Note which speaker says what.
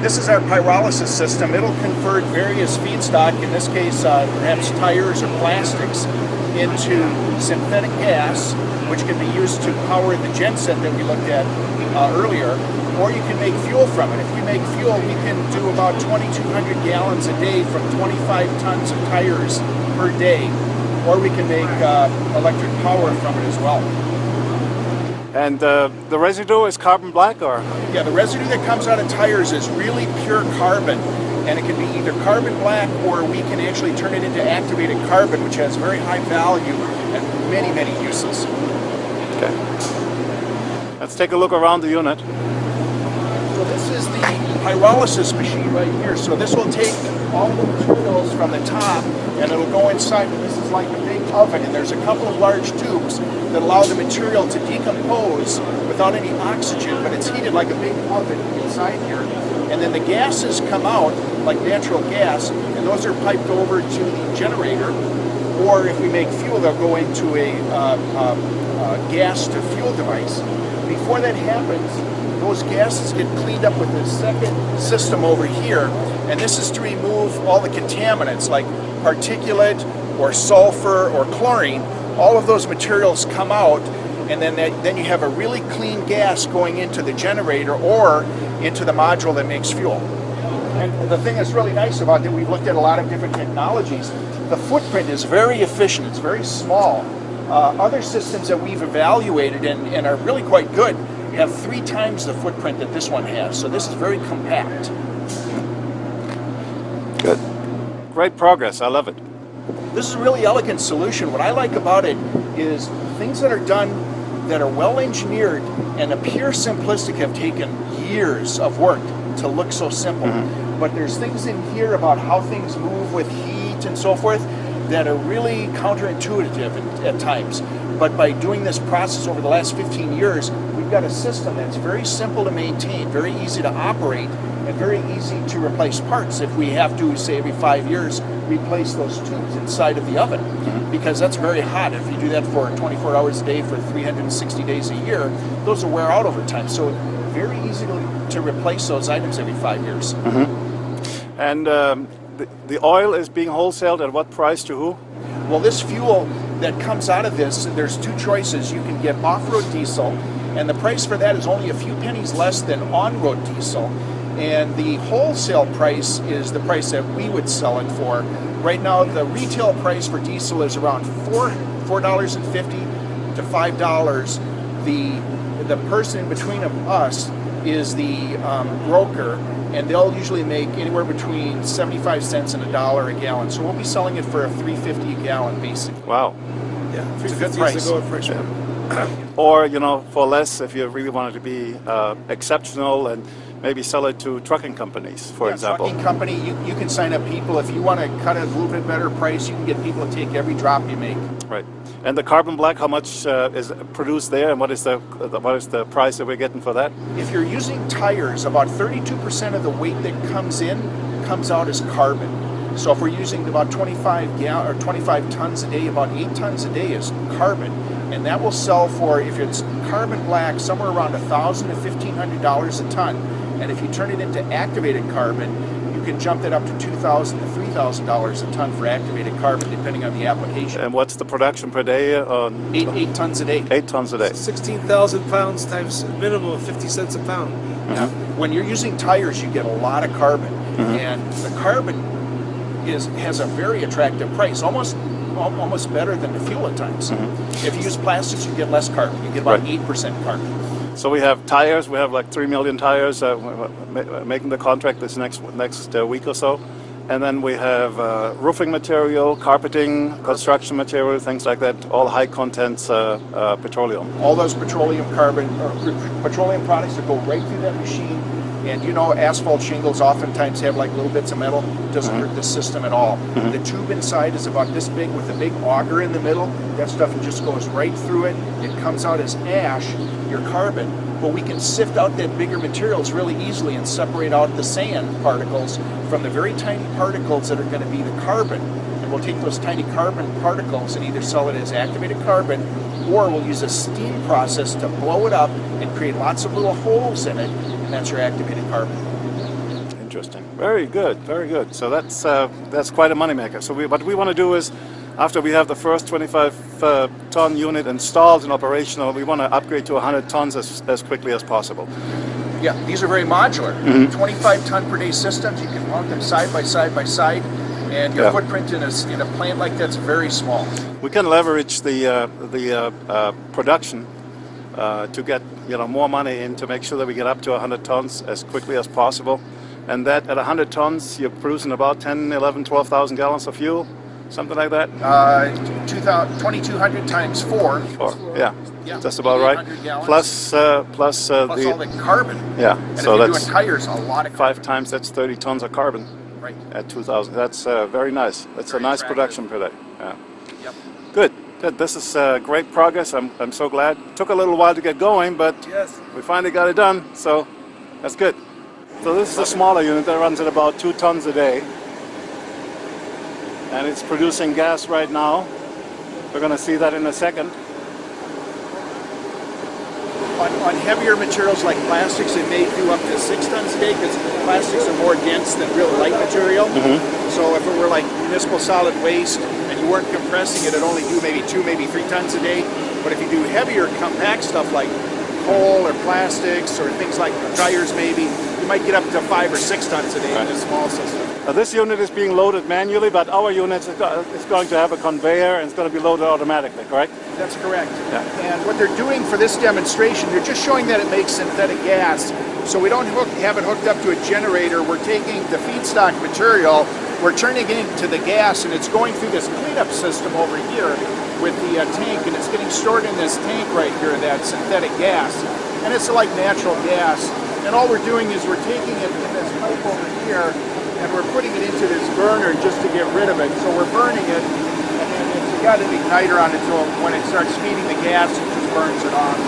Speaker 1: This is our pyrolysis system. It'll convert various feedstock, in this case perhaps tires or plastics, into synthetic gas, which can be used to power the genset that we looked at earlier, or you can make fuel from it. If we make fuel, we can do about 2,200 gallons a day from 25 tons of tires per day, or we can make electric power from it as well.
Speaker 2: And the residue is carbon black, or?
Speaker 1: Yeah, the residue that comes out of tires is really pure carbon, and it can be either carbon black, or we can actually turn it into activated carbon, which has very high value and many, many uses.
Speaker 2: Okay. Let's take a look around the unit.
Speaker 1: So this is the pyrolysis machine right here. So this will take all the materials from the top and it'll go inside. And this is like a big oven, and there's a couple of large tubes that allow the material to decompose without any oxygen, but it's heated like a big oven inside here. And then the gases come out like natural gas, and those are piped over to the generator. Or if we make fuel, they'll go into a gas to fuel device. Before that happens, those gases get cleaned up with this second system over here, and this is to remove all the contaminants like particulate or sulfur or chlorine. All of those materials come out, and then you have a really clean gas going into the generator or into the module that makes fuel. And the thing that's really nice about it, we've looked at a lot of different technologies. The footprint is very efficient, it's very small. Other systems that we've evaluated and are really quite good have 3 times the footprint that this one has. So this is very compact.
Speaker 2: Good. Great progress. I love it.
Speaker 1: This is a really elegant solution. What I like about it is things that are done that are well engineered and appear simplistic have taken years of work to look so simple. But there's things in here about how things move with heat and so forth that are really counterintuitive at times. But by doing this process over the last 15 years, we've got a system that's very simple to maintain, very easy to operate, and very easy to replace parts. If we have to, say every 5 years, replace those tubes inside of the oven, because that's very hot. If you do that for 24 hours a day for 360 days a year, those will wear out over time. So very easy to replace those items every 5 years.
Speaker 2: And the oil is being wholesaled at what price to who?
Speaker 1: Well, this fuel that comes out of this, there's 2 choices. You can get off-road diesel, and the price for that is only a few pennies less than on-road diesel. And the wholesale price is the price that we would sell it for. Right now, the retail price for diesel is around $4.50 to $5. The person in between of us is the broker, and they'll usually make anywhere between 75 cents and $1 a gallon. So we'll be selling it for $3.50 a gallon, basically.
Speaker 2: Wow.
Speaker 1: Yeah, it's a good price.
Speaker 2: Or, you know, for less if you really wanted to be exceptional and maybe sell it to trucking companies, for example.
Speaker 1: Trucking company, you can sign up people. If you want to cut a little bit better price, you can get people to take every drop you make.
Speaker 2: Right. And the carbon black, how much is produced there, and what is the price that we're getting for that?
Speaker 1: If you're using tires, about 32% of the weight that comes out as carbon. So if we're using about 25 tons a day, about 8 tons a day is carbon. And that will sell for, if it's carbon black, somewhere around $1,000 to $1,500 a ton. And if you turn it into activated carbon, you can jump that up to $2,000 to $3,000 a ton for activated carbon, depending on the application.
Speaker 2: And what's the production per day?
Speaker 1: 8 tons a day.
Speaker 2: 8 tons a day.
Speaker 3: 16,000 pounds times a minimum of 50 cents a pound.
Speaker 1: Yeah. When you're using tires, you get a lot of carbon. And the carbon has a very attractive price, almost better than the fuel at times. If you use plastics, you get less carbon. You get about 8% carbon.
Speaker 2: So we have tires. We have like 3 million tires making the contract this next week or so. And then we have roofing material, carpeting, construction material, things like that, all high contents petroleum.
Speaker 1: All those petroleum products that go right through that machine. And you know, asphalt shingles oftentimes have like little bits of metal. It doesn't hurt the system at all. The tube inside is about this big with a big auger in the middle. That stuff just goes right through it. It comes out as ash, your carbon. But we can sift out that bigger materials really easily and separate out the sand particles from the very tiny particles that are going to be the carbon. And we'll take those tiny carbon particles and either sell it as activated carbon, or we'll use a steam process to blow it up and create lots of little holes in it. And that's your activated carbon.
Speaker 2: Interesting. Very good. Very good. So that's quite a moneymaker. So what we want to do is, after we have the first 25-ton unit installed and operational, we want to upgrade to 100 tons as quickly as possible.
Speaker 1: Yeah, these are very modular. 25 ton per day systems. You can mount them side by side by side, and your footprint in a plant like that's very small.
Speaker 2: We can leverage the production to get more money in to make sure that we get up to 100 tons as quickly as possible, and that at 100 tons you're producing about 10, 11, 12,000 gallons of fuel, something like that.
Speaker 1: 2,200 times 4.
Speaker 2: Yeah, just about right. Plus
Speaker 1: plus all the carbon.
Speaker 2: Yeah,
Speaker 1: and
Speaker 2: so
Speaker 1: if you're
Speaker 2: that's
Speaker 1: doing tires, a lot of carbon.
Speaker 2: 5 times that's 30 tons of carbon.
Speaker 1: Right.
Speaker 2: At 2,000. That's very nice. That's
Speaker 1: Very
Speaker 2: a nice
Speaker 1: attractive.
Speaker 2: production per day. Yeah.
Speaker 1: Yep.
Speaker 2: Good. Good. This is great progress. I'm so glad. Took a little while to get going, but
Speaker 3: Yes.
Speaker 2: we finally got it done. So that's good. So this is a smaller unit that runs at about 2 tons a day, and it's producing gas right now. We're going to see that in a second.
Speaker 1: On heavier materials like plastics, it may do up to 6 tons a day because plastics are more dense than real light material. So if it were like municipal solid waste and you weren't compressing it, it'd only do maybe 2, maybe 3 tons a day. But if you do heavier compact stuff like coal or plastics or things like tires maybe, you might get up to 5 or 6 tons a day in a small system.
Speaker 2: This unit is being loaded manually, but our unit is going to have a conveyor and it's going to be loaded automatically, correct?
Speaker 1: That's correct.
Speaker 2: Yeah.
Speaker 1: And what they're doing for this demonstration, they're just showing that it makes synthetic gas. So we don't have it hooked up to a generator. We're taking the feedstock material, we're turning it into the gas, and it's going through this cleanup system over here with the tank, and it's getting stored in this tank right here, that synthetic gas. And it's like natural gas. And all we're doing is we're taking it in this pipe over here, and we're putting it into this burner just to get rid of it. So we're burning it, and then it's got an igniter on it, so when it starts feeding the gas, it just burns it off.